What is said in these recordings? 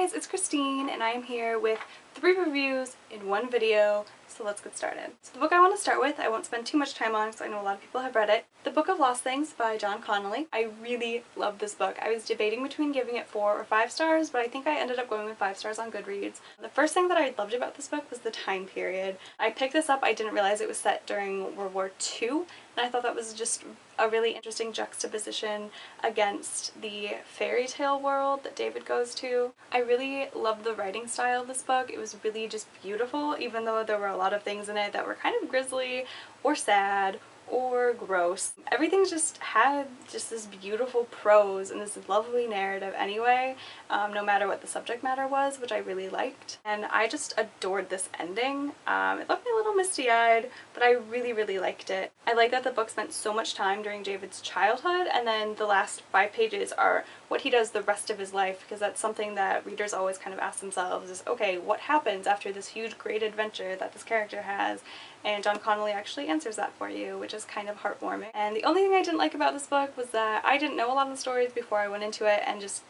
guys, it's Christine and I am here with 3 reviews in one video, so let's get started. So the book I want to start with, I won't spend too much time on because I know a lot of people have read it. The Book of Lost Things by John Connolly. I really love this book. I was debating between giving it 4 or 5 stars, but I think I ended up going with 5 stars on Goodreads. The first thing that I loved about this book was the time period. I picked this up, I didn't realize it was set during World War II, and I thought that was just a really interesting juxtaposition against the fairy tale world that David goes to. I really loved the writing style of this book. It was really just beautiful, even though there were a lot of things in it that were kind of grisly or sad or gross. Everything just had just this beautiful prose and this lovely narrative anyway, no matter what the subject matter was, which I really liked. And I just adored this ending. It left me a little misty-eyed, but I really liked it. I like that the book spent so much time during David's childhood, and then the last 5 pages are what he does the rest of his life, because that's something that readers always kind of ask themselves is, okay, what happens after this huge great adventure that this character has? And John Connolly actually answers that for you, which is kind of heartwarming. And the only thing I didn't like about this book was that I didn't know a lot of the stories before I went into it, and just,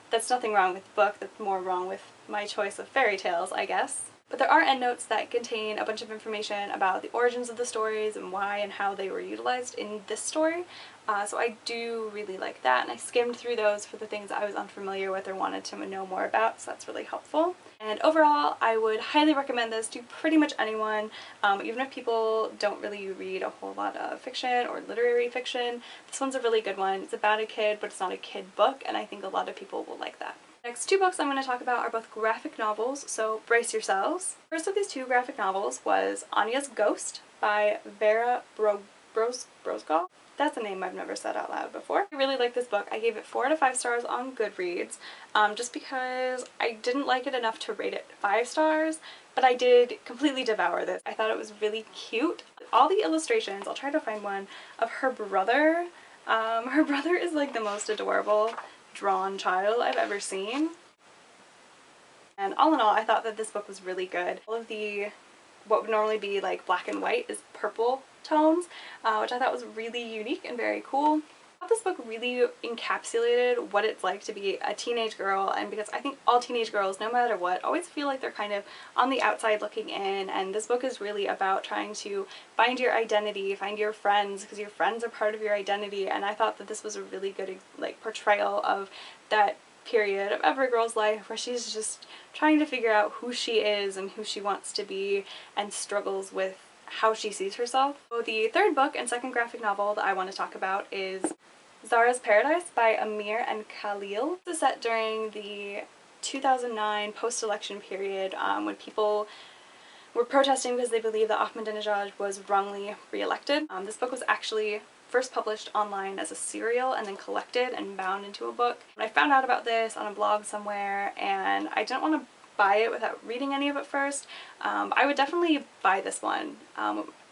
that's nothing wrong with the book, that's more wrong with my choice of fairy tales, I guess. But there are endnotes that contain a bunch of information about the origins of the stories and why and how they were utilized in this story. So I do really like that, and I skimmed through those for the things I was unfamiliar with or wanted to know more about, so that's really helpful. And overall, I would highly recommend this to pretty much anyone, even if people don't really read a whole lot of fiction or literary fiction. This one's a really good one. It's about a kid, but it's not a kid book, and I think a lot of people will like that. Next 2 books I'm going to talk about are both graphic novels, so brace yourselves. First of these 2 graphic novels was Anya's Ghost by Vera Brosgol. That's a name I've never said out loud before. I really like this book. I gave it 4 out of 5 stars on Goodreads, just because I didn't like it enough to rate it 5 stars, but I did completely devour this. I thought it was really cute. All the illustrations, I'll try to find one, of her brother. Her brother is like the most adorable drawn child I've ever seen. And all in all, I thought that this book was really good. All of the, what would normally be like black and white, is purple tones, which I thought was really unique and very cool. I thought this book really encapsulated what it's like to be a teenage girl, and because I think all teenage girls, no matter what, always feel like they're kind of on the outside looking in, and this book is really about trying to find your identity, find your friends, because your friends are part of your identity, and I thought that this was a really good like portrayal of that period of every girl's life where she's just trying to figure out who she is and who she wants to be and struggles with how she sees herself. So the 3rd book and 2nd graphic novel that I want to talk about is Zahra's Paradise by Amir and Khalil. This is set during the 2009 post-election period, when people were protesting because they believed that Ahmadinejad was wrongly re-elected. This book was actually first published online as a serial and then collected and bound into a book. I found out about this on a blog somewhere, and I didn't want to buy it without reading any of it first. I would definitely buy this one.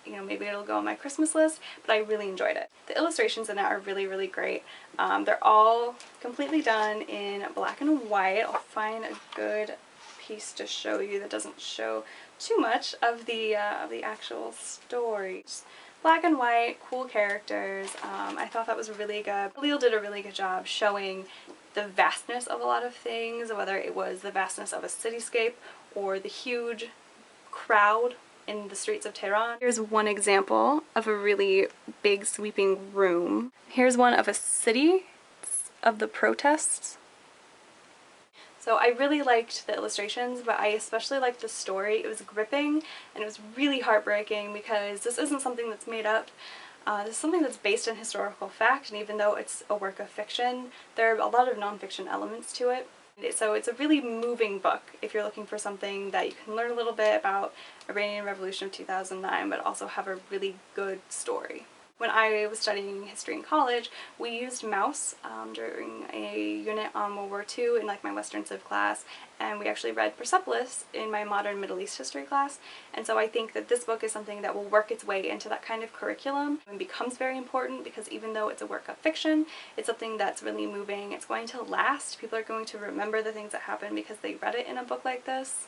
You know, maybe it'll go on my Christmas list, but I really enjoyed it. The illustrations in it are really great. They're all completely done in black and white. I'll find a good piece to show you that doesn't show too much of the actual stories. Black and white, cool characters. I thought that was really good. Khalil did a really good job showing the vastness of a lot of things, whether it was the vastness of a cityscape or the huge crowd in the streets of Tehran. Here's one example of a really big sweeping room. Here's one of a city of the protests. So I really liked the illustrations, but I especially liked the story. It was gripping and it was really heartbreaking because this isn't something that's made up. This is something that's based in historical fact, and even though it's a work of fiction, there are a lot of nonfiction elements to it. So it's a really moving book if you're looking for something that you can learn a little bit about Iranian Revolution of 2009, but also have a really good story. When I was studying history in college, we used mouse during a unit on World War II in like my Western Civ class, and we actually read Persepolis in my Modern Middle East history class, and so I think that this book is something that will work its way into that kind of curriculum and becomes very important because even though it's a work of fiction, it's something that's really moving. It's going to last. People are going to remember the things that happened because they read it in a book like this,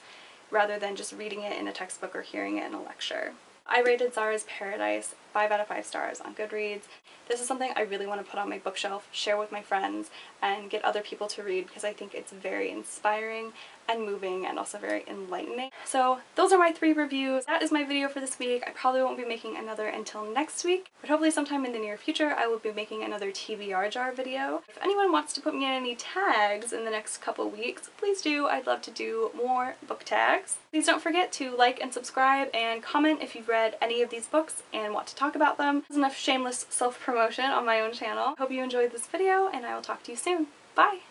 rather than just reading it in a textbook or hearing it in a lecture. I rated Zahra's Paradise 5 out of 5 stars on Goodreads. This is something I really want to put on my bookshelf, share with my friends, and get other people to read because I think it's very inspiring and moving and also very enlightening. So those are my 3 reviews. That is my video for this week. I probably won't be making another until next week, but hopefully sometime in the near future I will be making another TBR jar video. If anyone wants to put me in any tags in the next couple weeks, please do. I'd love to do more book tags. Please don't forget to like and subscribe and comment if you've read any of these books and want to talk about them. There's enough shameless self-promotion on my own channel. Hope you enjoyed this video and I will talk to you soon. Bye!